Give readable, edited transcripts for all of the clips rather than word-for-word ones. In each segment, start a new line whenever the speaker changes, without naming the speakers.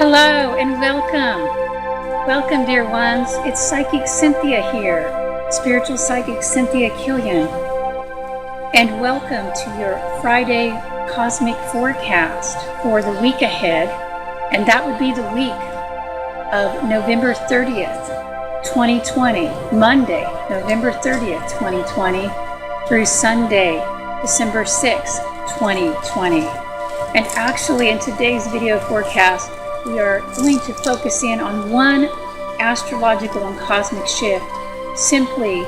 Hello and welcome. Welcome, dear ones. It's Psychic Cynthia here, Spiritual Psychic Cynthia Killian. And welcome to your Friday cosmic forecast for the week ahead. And that would be the week of November 30th, 2020, Monday, November 30th, 2020, through Sunday, December 6th, 2020. And actually, in today's video forecast, we are going to focus in on one astrological and cosmic shift, simply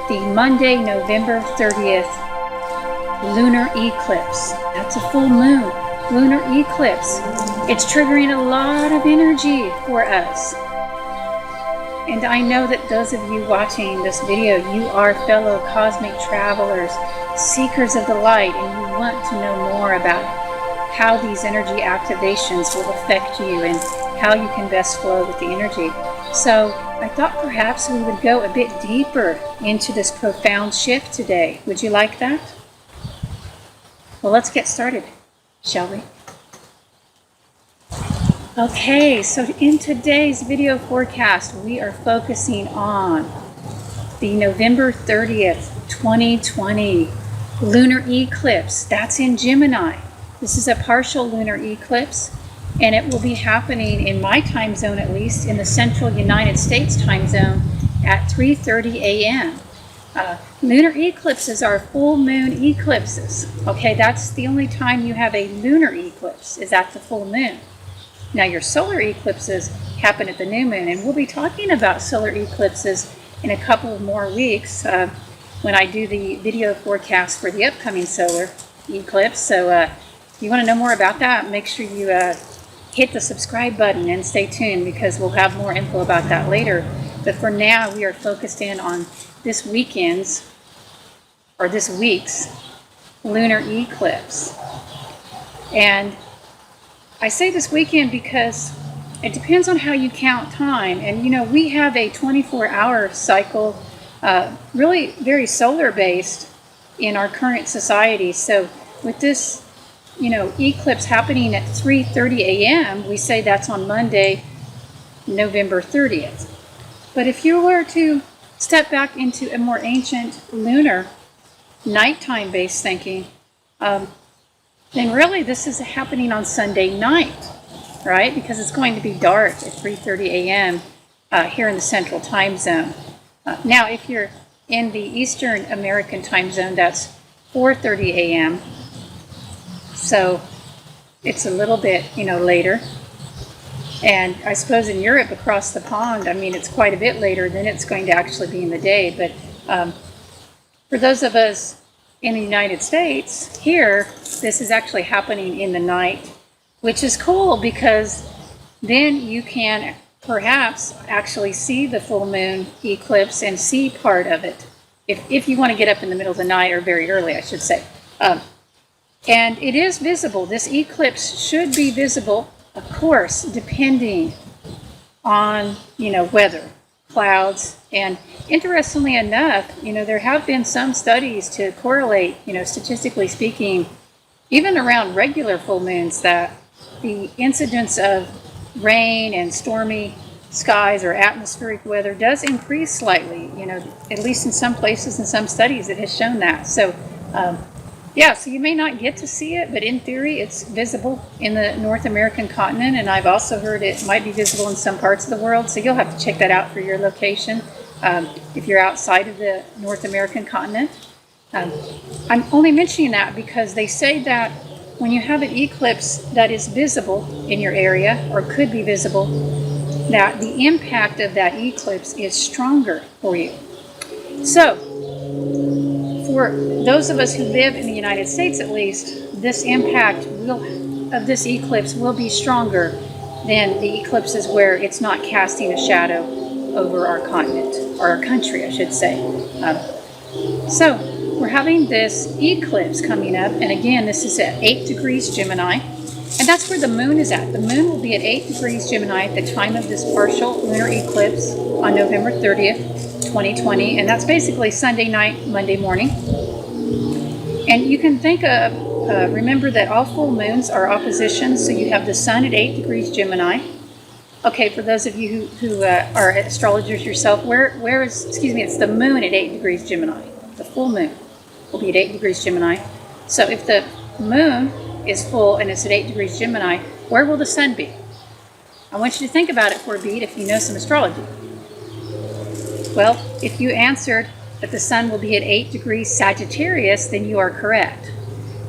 the Monday, November 30th lunar eclipse. That's a full moon lunar eclipse. It's triggering a lot of energy for us. And I know that those of you watching this video, you are fellow cosmic travelers, seekers of the light, and you want to know more about how these energy activations will affect you and how you can best flow with the energy. So I thought perhaps we would go a bit deeper into this profound shift today. Would you like that? Well, let's get started, shall we? Okay, so in today's video forecast, we are focusing on the November 30th, 2020 lunar eclipse. That's in Gemini. This is a partial lunar eclipse, and it will be happening in my time zone, at least in the central United States time zone, at 3:30 a.m. Lunar eclipses are full moon eclipses. Okay, that's the only time you have a lunar eclipse, is at the full moon. Now, your solar eclipses happen at the new moon, and we'll be talking about solar eclipses in a couple of more weeks when I do the video forecast for the upcoming solar eclipse. So if you want to know more about that, make sure you hit the subscribe button and stay tuned, because we'll have more info about that later. But for now, we are focused in on this week's lunar eclipse. And I say this weekend because it depends on how you count time. And you know, we have a 24-hour cycle, really very solar based in our current society. So with this eclipse happening at 3:30 a.m., we say that's on Monday, November 30th. But if you were to step back into a more ancient lunar nighttime based thinking, then really this is happening on Sunday night, right? Because it's going to be dark at 3:30 a.m. Here in the central time zone. Now, if you're in the Eastern American time zone, that's 4:30 a.m. So it's a little bit, later. And I suppose in Europe across the pond, it's quite a bit later than it's going to actually be in the day. But for those of us in the United States, here, this is actually happening in the night, which is cool because then you can perhaps actually see the full moon eclipse and see part of it. If you want to get up in the middle of the night, or very early, I should say. And it is visible. This eclipse should be visible, of course, depending on, weather, clouds. And interestingly enough, there have been some studies to correlate, statistically speaking, even around regular full moons, that the incidence of rain and stormy skies or atmospheric weather does increase slightly, at least in some places, in some studies, it has shown that. So, so you may not get to see it, but in theory, it's visible in the North American continent, and I've also heard it might be visible in some parts of the world, so you'll have to check that out for your location if you're outside of the North American continent. I'm only mentioning that because they say that when you have an eclipse that is visible in your area, or could be visible, that the impact of that eclipse is stronger for you. So, for those of us who live in the United States, at least, this impact of this eclipse will be stronger than the eclipses where it's not casting a shadow over our continent, or our country, I should say. So we're having this eclipse coming up, and again, this is at 8 degrees Gemini, and that's where the moon is at. The moon will be at 8 degrees Gemini at the time of this partial lunar eclipse on November 30th, 2020, and that's basically Sunday night, Monday morning. And you can think of, remember that all full moons are oppositions, so you have the sun at 8 degrees Gemini, Okay, for those of you who are astrologers yourself, where is, excuse me, it's the moon at 8 degrees Gemini. The full moon will be at 8 degrees Gemini. So if the moon is full and it's at 8 degrees Gemini, where will the sun be? I want you to think about it for a beat if you know some astrology. Well, if you answered that the sun will be at 8 degrees Sagittarius, then you are correct.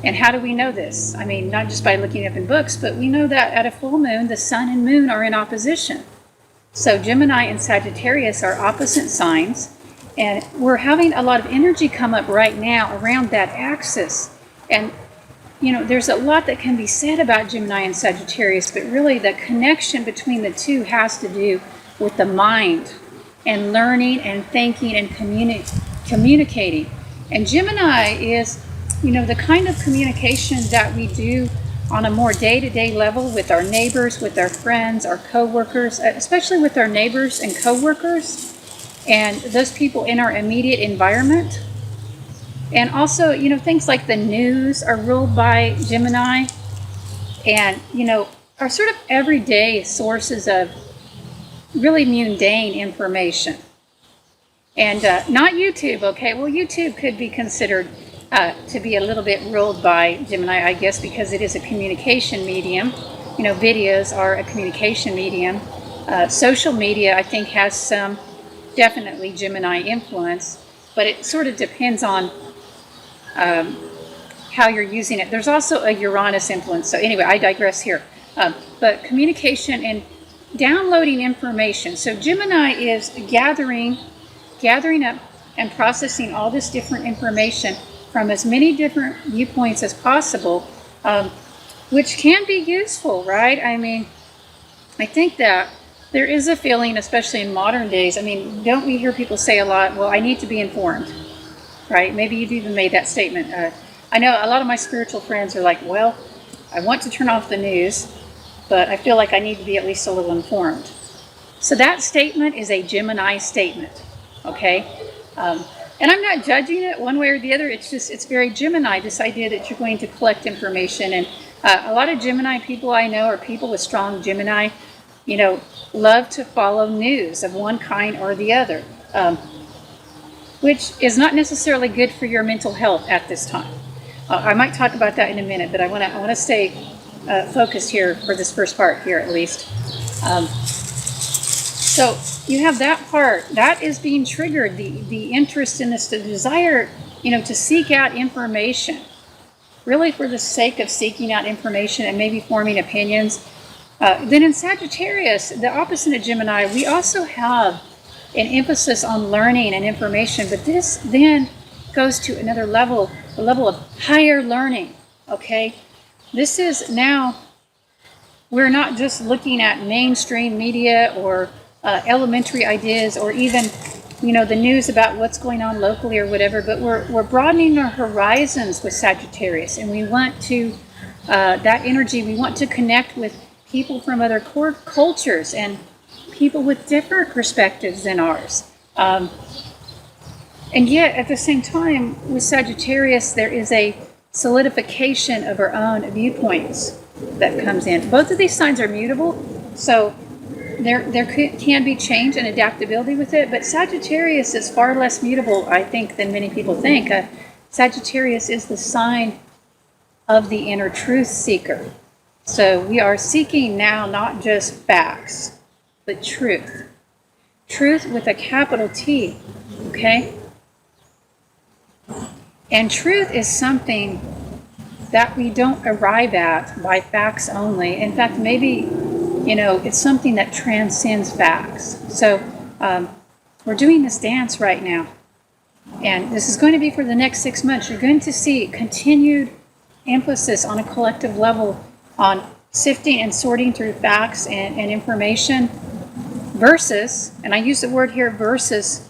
And how do we know this? I mean, not just by looking up in books, but we know that at a full moon, the sun and moon are in opposition. So Gemini and Sagittarius are opposite signs, and we're having a lot of energy come up right now around that axis. And, you know, there's a lot that can be said about Gemini and Sagittarius, but really the connection between the two has to do with the mind and learning and thinking and communicating. And Gemini is, you know, the kind of communication that we do on a more day-to-day level with our neighbors, with our friends, our co-workers, especially with our neighbors and co-workers and those people in our immediate environment. And also, you know, things like the news are ruled by Gemini and, you know, are sort of everyday sources of really mundane information. And not YouTube, okay? Well, YouTube could be considered to be a little bit ruled by Gemini, I guess, because it is a communication medium. You know, videos are a communication medium. Social media, I think, has some definitely Gemini influence, but it sort of depends on how you're using it. There's also a Uranus influence. So anyway, I digress here. But communication and downloading information. So Gemini is gathering up and processing all this different information from as many different viewpoints as possible, which can be useful, right? I mean, I think that there is a feeling, especially in modern days, I mean, don't we hear people say a lot, well, I need to be informed, right? Maybe you've even made that statement. I know a lot of my spiritual friends are like, well, I want to turn off the news, but I feel like I need to be at least a little informed. So that statement is a Gemini statement, okay? And I'm not judging it one way or the other. It's just, it's very Gemini, this idea that you're going to collect information. And a lot of Gemini people I know, or people with strong Gemini, you know, love to follow news of one kind or the other, which is not necessarily good for your mental health at this time. I might talk about that in a minute, but I want to stay focused here for this first part here at least. So you have that part that is being triggered, the interest in this, the desire, you know, to seek out information, really for the sake of seeking out information and maybe forming opinions. Then in Sagittarius, the opposite of Gemini, we also have an emphasis on learning and information, but this then goes to another level, a level of higher learning, okay? This is now, we're not just looking at mainstream media or elementary ideas or even, you know, the news about what's going on locally or whatever, but we're broadening our horizons with Sagittarius, and we want to, that energy, we want to connect with people from other cultures and people with different perspectives than ours. And yet, at the same time, with Sagittarius, there is a solidification of our own viewpoints that comes in. Both of these signs are mutable, so there can be change and adaptability with it, but Sagittarius is far less mutable, I think, than many people think. Sagittarius is the sign of the inner truth seeker. So we are seeking now not just facts, but truth. Truth with a capital T, okay? And truth is something that we don't arrive at by facts only. In fact, maybe, you know, it's something that transcends facts. So we're doing this dance right now. And this is going to be for the next 6 months. You're going to see continued emphasis on a collective level on sifting and sorting through facts and information versus, and I use the word here versus,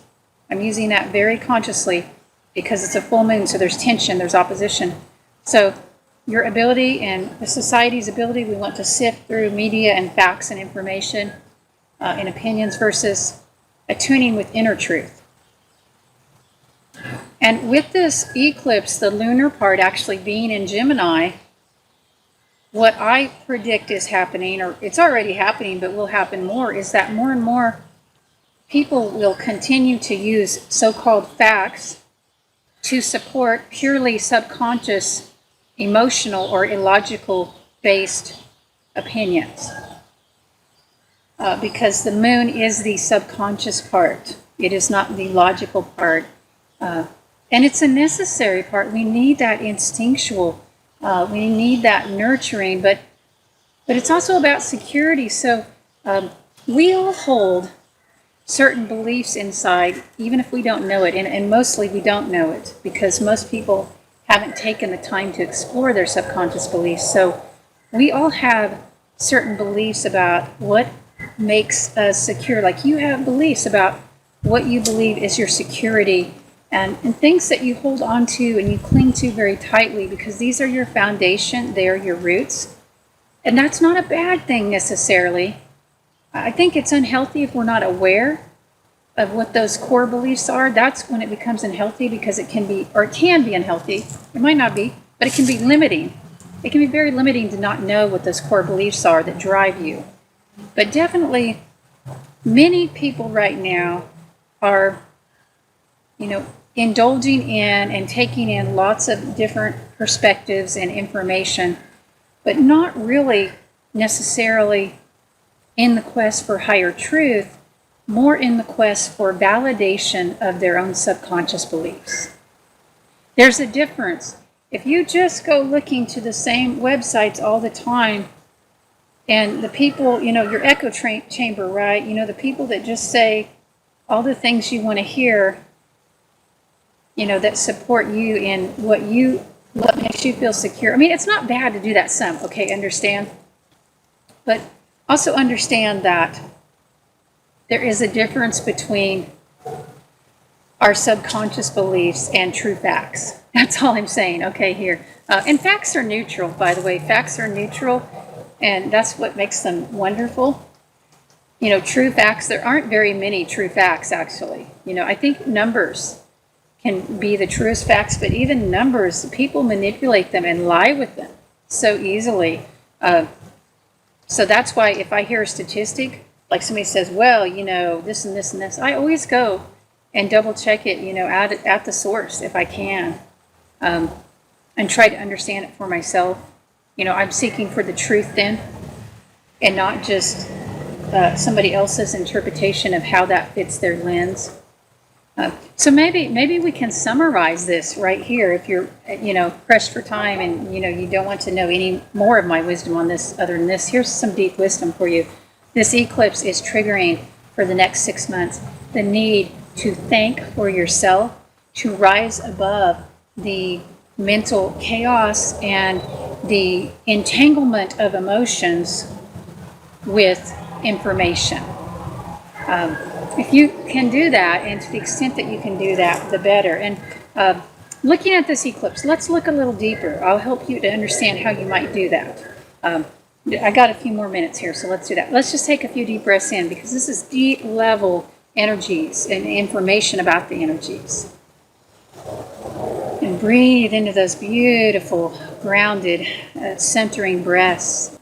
I'm using that very consciously because it's a full moon, so there's tension, there's opposition. So your ability and the society's ability, we want to sift through media and facts and information and opinions versus attuning with inner truth. And with this eclipse, the lunar part actually being in Gemini, what I predict is happening, or it's already happening, but will happen more, is that more and more people will continue to use so-called facts to support purely subconscious, emotional, or illogical-based opinions. Because the moon is the subconscious part. It is not the logical part. And it's a necessary part. We need that instinctual. We need that nurturing. But it's also about security. So we all hold certain beliefs inside, even if we don't know it. And mostly we don't know it, because most people haven't taken the time to explore their subconscious beliefs. So we all have certain beliefs about what makes us secure. Like, you have beliefs about what you believe is your security, and things that you hold on to and you cling to very tightly, because these are your foundation, they are your roots. And that's not a bad thing necessarily. I think it's unhealthy if we're not aware of what those core beliefs are. That's when it becomes unhealthy, because it can be unhealthy. It might not be, but it can be limiting. It can be very limiting to not know what those core beliefs are that drive you. But definitely, many people right now are, indulging in and taking in lots of different perspectives and information, but not really necessarily in the quest for higher truth, more in the quest for validation of their own subconscious beliefs. There's a difference. If you just go looking to the same websites all the time, and the people, your echo chamber, right? The people that just say all the things you want to hear, that support you in what makes you feel secure. I mean, it's not bad to do that some, okay, understand? But also understand that there is a difference between our subconscious beliefs and true facts. That's all I'm saying, okay, here. And facts are neutral, by the way. Facts are neutral, and that's what makes them wonderful. True facts, there aren't very many true facts, actually. I think numbers can be the truest facts, but even numbers, people manipulate them and lie with them so easily. So that's why if I hear a statistic, like somebody says, well, this and this and this, I always go and double check it, at the source if I can, and try to understand it for myself. I'm seeking for the truth then, and not just somebody else's interpretation of how that fits their lens. So maybe we can summarize this right here. If you're, pressed for time and, you don't want to know any more of my wisdom on this other than this, here's some deep wisdom for you. This eclipse is triggering for the next 6 months the need to thank for yourself, to rise above the mental chaos and the entanglement of emotions with information. If you can do that, and to the extent that you can do that, the better. And looking at this eclipse, let's look a little deeper. I'll help you to understand how you might do that. I got a few more minutes here, so let's do that. Let's just take a few deep breaths in, because this is deep level energies and information about the energies. And breathe into those beautiful, grounded, centering breaths.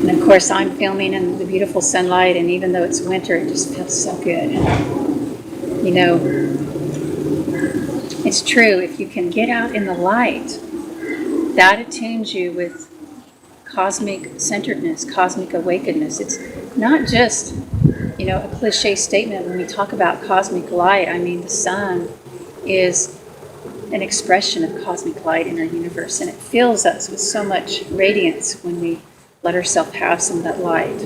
And of course, I'm filming in the beautiful sunlight, and even though it's winter, it just feels so good. It's true, if you can get out in the light, that attunes you with cosmic centeredness, cosmic awakenedness. It's not just, a cliche statement when we talk about cosmic light. I mean, the sun is an expression of cosmic light in our universe, and it fills us with so much radiance when we let ourselves have some of that light.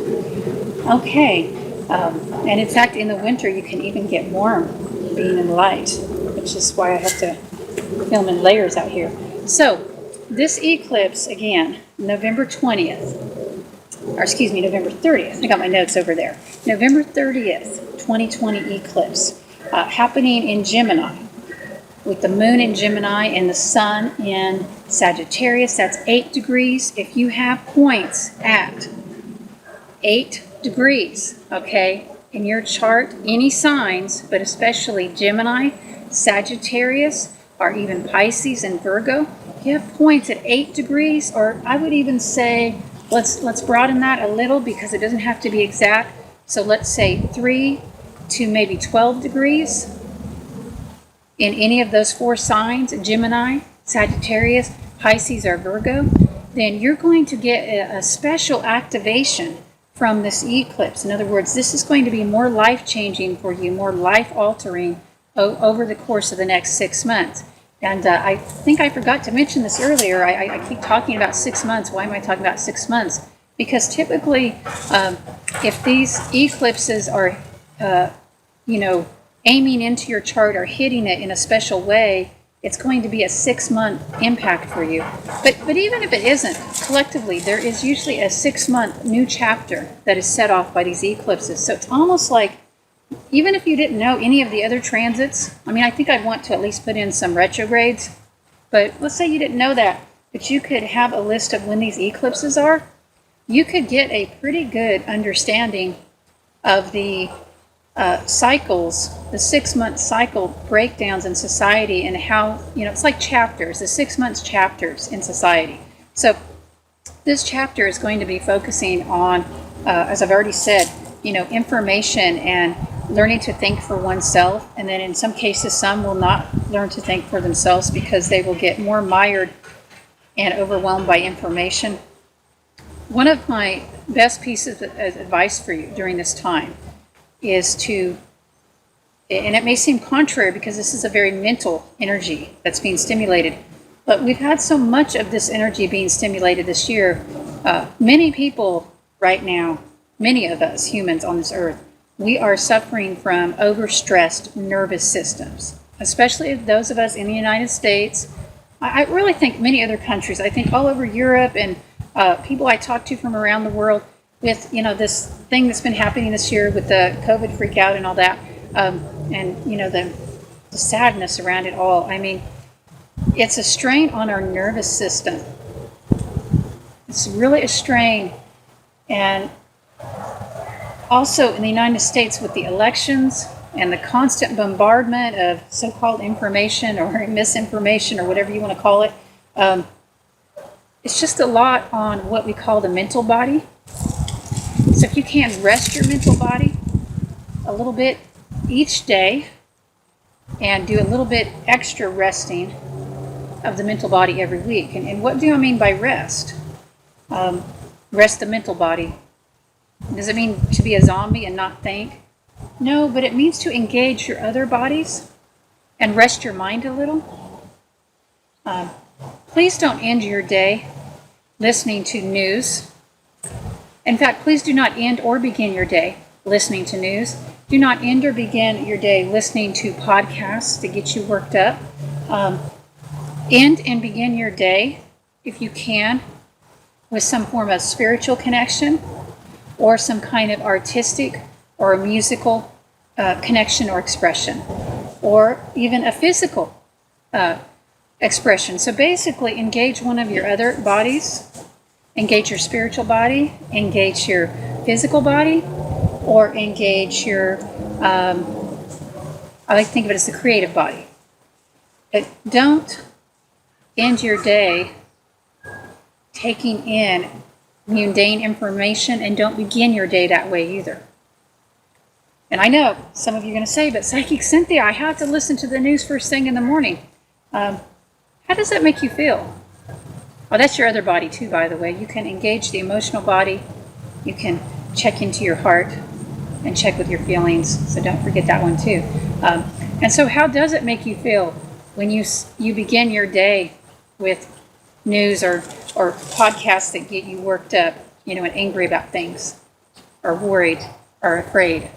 Okay, and in fact, in the winter, you can even get warm being in the light, which is why I have to film in layers out here. So, this eclipse, again, November 30th. I got my notes over there. November 30th, 2020 eclipse, happening in Gemini, with the moon in Gemini and the sun in Sagittarius. That's 8 degrees. If you have points at 8 degrees, okay, in your chart, any signs, but especially Gemini, Sagittarius, are even Pisces and Virgo. You have points at 8 degrees, or I would even say, let's broaden that a little because it doesn't have to be exact. So let's say 3 to maybe 12 degrees in any of those 4 signs, Gemini, Sagittarius, Pisces, or Virgo, then you're going to get a special activation from this eclipse. In other words, this is going to be more life-changing for you, more life-altering over the course of the next 6 months. And I think I forgot to mention this earlier. I keep talking about 6 months. Why am I talking about 6 months? Because typically, if these eclipses are, aiming into your chart or hitting it in a special way, it's going to be a 6-month impact for you. But even if it isn't, collectively, there is usually a 6-month new chapter that is set off by these eclipses. So it's almost like, even if you didn't know any of the other transits, I think I'd want to at least put in some retrogrades, but let's say you didn't know that, but you could have a list of when these eclipses are. You could get a pretty good understanding of the cycles, the 6-month cycle breakdowns in society, and how, it's like chapters, the 6 months chapters in society. So this chapter is going to be focusing on, as I've already said, information and learning to think for oneself. And then in some cases, some will not learn to think for themselves because they will get more mired and overwhelmed by information. One of my best pieces of advice for you during this time is to, and it may seem contrary because this is a very mental energy that's being stimulated, but we've had so much of this energy being stimulated this year. Many people right now, many of us humans on this earth, we are suffering from overstressed nervous systems, especially those of us in the United States. I really think many other countries, I think all over Europe, and people I talk to from around the world, with this thing that's been happening this year with the COVID freak out and all that, and the sadness around it all. It's a strain on our nervous system. It's really a strain. And also in the United States, with the elections and the constant bombardment of so-called information or misinformation or whatever you want to call it, it's just a lot on what we call the mental body. So if you can rest your mental body a little bit each day and do a little bit extra resting of the mental body every week. And what do I mean by rest? Rest the mental body. Does it mean to be a zombie and not think? No, but it means to engage your other bodies and rest your mind a little. Please don't end your day listening to news. In fact, please do not end or begin your day listening to news. Do not end or begin your day listening to podcasts to get you worked up. End and begin your day, if you can, with some form of spiritual connection or some kind of artistic or musical connection or expression, or even a physical expression. So basically, engage one of your other bodies. Engage your spiritual body, engage your physical body, or engage your, I like to think of it as the creative body. But don't end your day taking in mundane information, and don't begin your day that way either. And I know some of you are going to say, but Psychic Cynthia, I have to listen to the news first thing in the morning. How does that make you feel? Oh, that's your other body too, by the way. You can engage the emotional body. You can check into your heart and check with your feelings. So don't forget that one too. And so how does it make you feel when you begin your day with news or podcasts that get you worked up, and angry about things, or worried, or afraid?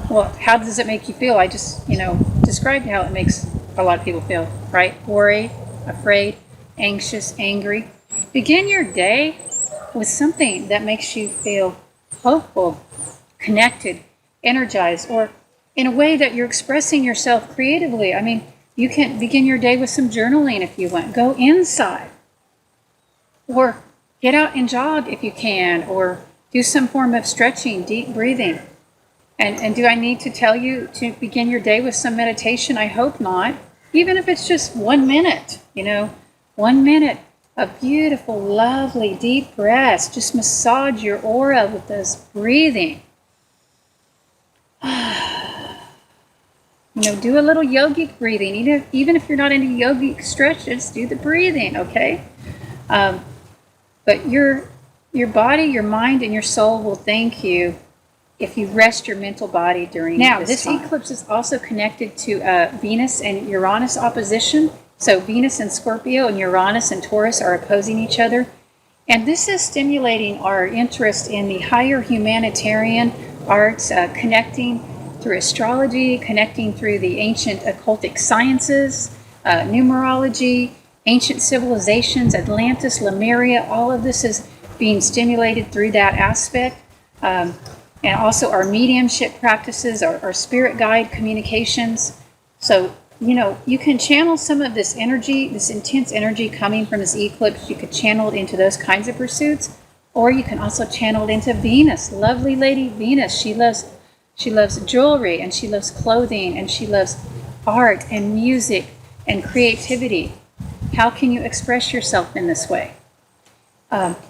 Well, how does it make you feel? I just, described how it makes a lot of people feel, right? Worried, afraid, anxious, angry. Begin your day with something that makes you feel hopeful, connected, energized, or in a way that you're expressing yourself creatively. You can begin your day with some journaling if you want. Go inside, or get out and jog if you can, or do some form of stretching, deep breathing. And do I need to tell you to begin your day with some meditation? I hope not. Even if it's just 1 minute, 1 minute of beautiful, lovely, deep breaths. Just massage your aura with those breathing. Do a little yogic breathing. Even if you're not into yogic stretches, do the breathing, okay? But your body, your mind, and your soul will thank you if you rest your mental body during this time. Eclipse is also connected to Venus and Uranus opposition. So Venus and Scorpio and Uranus and Taurus are opposing each other. And this is stimulating our interest in the higher humanitarian arts, connecting through astrology, connecting through the ancient occultic sciences, numerology, ancient civilizations, Atlantis, Lemuria. All of this is being stimulated through that aspect. And also our mediumship practices, our spirit guide communications. So, you can channel some of this energy, this intense energy coming from this eclipse. You could channel it into those kinds of pursuits, or you can also channel it into Venus, lovely lady Venus. She loves jewelry, and she loves clothing, and she loves art and music and creativity. How can you express yourself in this way?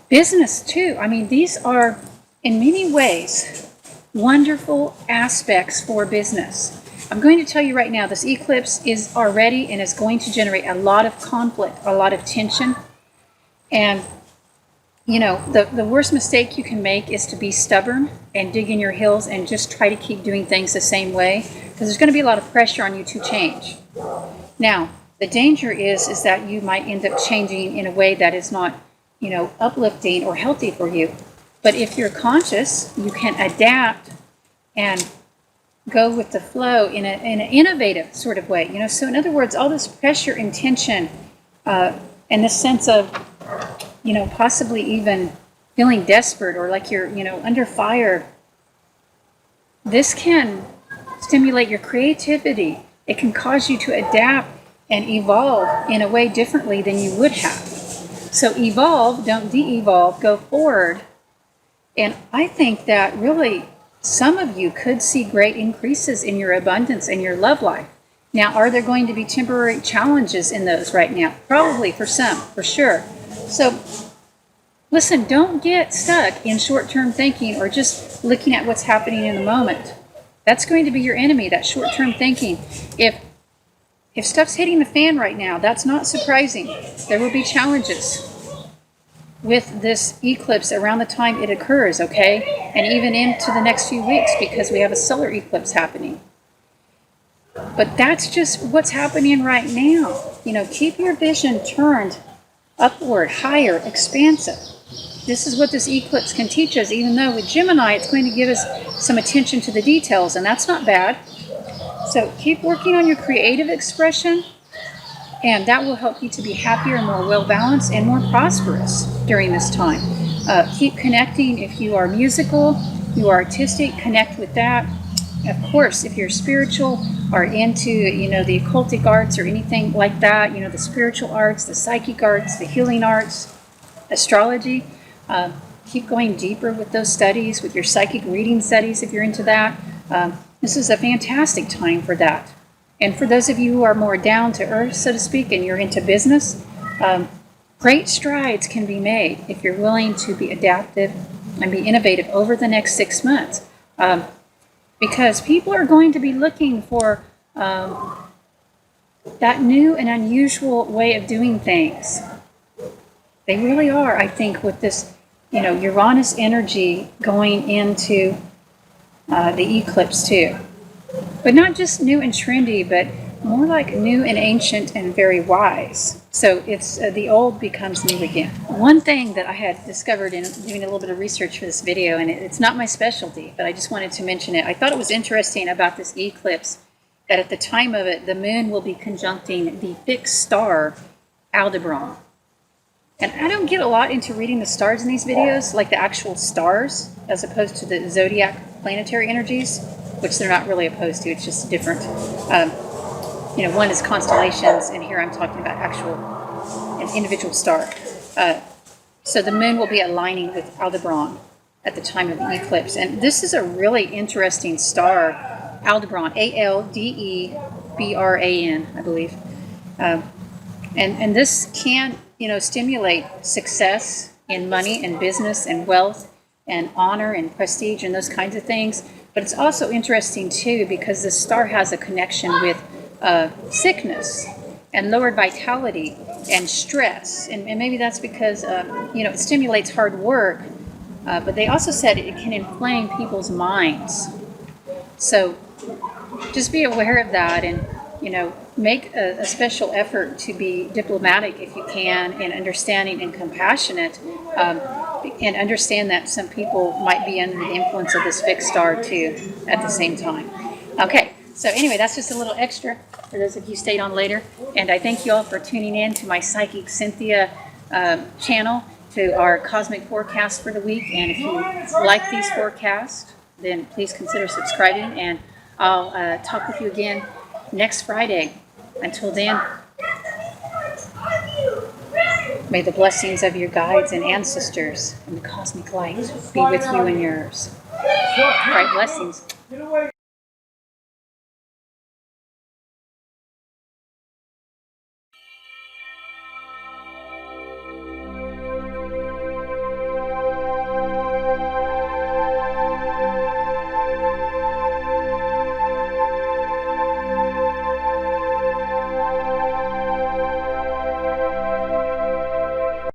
Business too. These are in many ways wonderful aspects for business. I'm going to tell you right now, this eclipse is already and is going to generate a lot of conflict, a lot of tension. And, the worst mistake you can make is to be stubborn and dig in your heels and just try to keep doing things the same way, because there's going to be a lot of pressure on you to change. Now, the danger is that you might end up changing in a way that is not, uplifting or healthy for you. But if you're conscious, you can adapt and go with the flow in an innovative sort of way. So in other words, all this pressure and tension and this sense of, possibly even feeling desperate or like you're, under fire, this can stimulate your creativity. It can cause you to adapt and evolve in a way differently than you would have. So evolve, don't de-evolve, go forward. And I think that really some of you could see great increases in your abundance and your love life. Now, are there going to be temporary challenges in those right now? Probably for some, for sure. So, listen, don't get stuck in short-term thinking or just looking at what's happening in the moment. That's going to be your enemy, that short-term thinking. If stuff's hitting the fan right now, that's not surprising. There will be challenges with this eclipse around the time it occurs, okay? And even into the next few weeks, because we have a solar eclipse happening. But that's just what's happening right now. Keep your vision turned upward, higher, expansive. This is what this eclipse can teach us, even though with Gemini, it's going to give us some attention to the details, and that's not bad. So keep working on your creative expression, and that will help you to be happier, more well-balanced, and more prosperous during this time. Keep connecting. If you are musical, you are artistic, connect with that. Of course, if you're spiritual or into, the occultic arts or anything like that, the spiritual arts, the psychic arts, the healing arts, astrology, keep going deeper with those studies, with your psychic reading studies if you're into that. This is a fantastic time for that. And for those of you who are more down to earth, so to speak, and you're into business, great strides can be made if you're willing to be adaptive and be innovative over the next 6 months. Because people are going to be looking for that new and unusual way of doing things. They really are, I think, with this, Uranus energy going into the eclipse too. But not just new and trendy, but more like new and ancient and very wise. So it's the old becomes new again. One thing that I had discovered in doing a little bit of research for this video, and it's not my specialty, but I just wanted to mention it. I thought it was interesting about this eclipse that at the time of it, the moon will be conjuncting the fixed star Aldebran. And I don't get a lot into reading the stars in these videos, like the actual stars, as opposed to the zodiac planetary energies, which they're not really opposed to. It's just different. One is constellations, and here I'm talking about an individual star. So the moon will be aligning with Aldebran at the time of the eclipse. And this is a really interesting star, Aldebran, Aldebran, I believe. And this can, stimulate success in money and business and wealth and honor and prestige and those kinds of things. But it's also interesting too because the star has a connection with sickness and lowered vitality and stress. And maybe that's because, it stimulates hard work. But they also said it can inflame people's minds. So just be aware of that and, make a special effort to be diplomatic if you can and understanding and compassionate and understand that some people might be under the influence of this fixed star too at the same time. Okay, so anyway, that's just a little extra for those of you who stayed on later. And I thank you all for tuning in to my Psychic Cynthia channel, to our cosmic forecast for the week. And if you like these forecasts, then please consider subscribing. And I'll talk with you again next Friday. Until then, may the blessings of your guides and ancestors and the cosmic light be with you and yours. Bright blessings.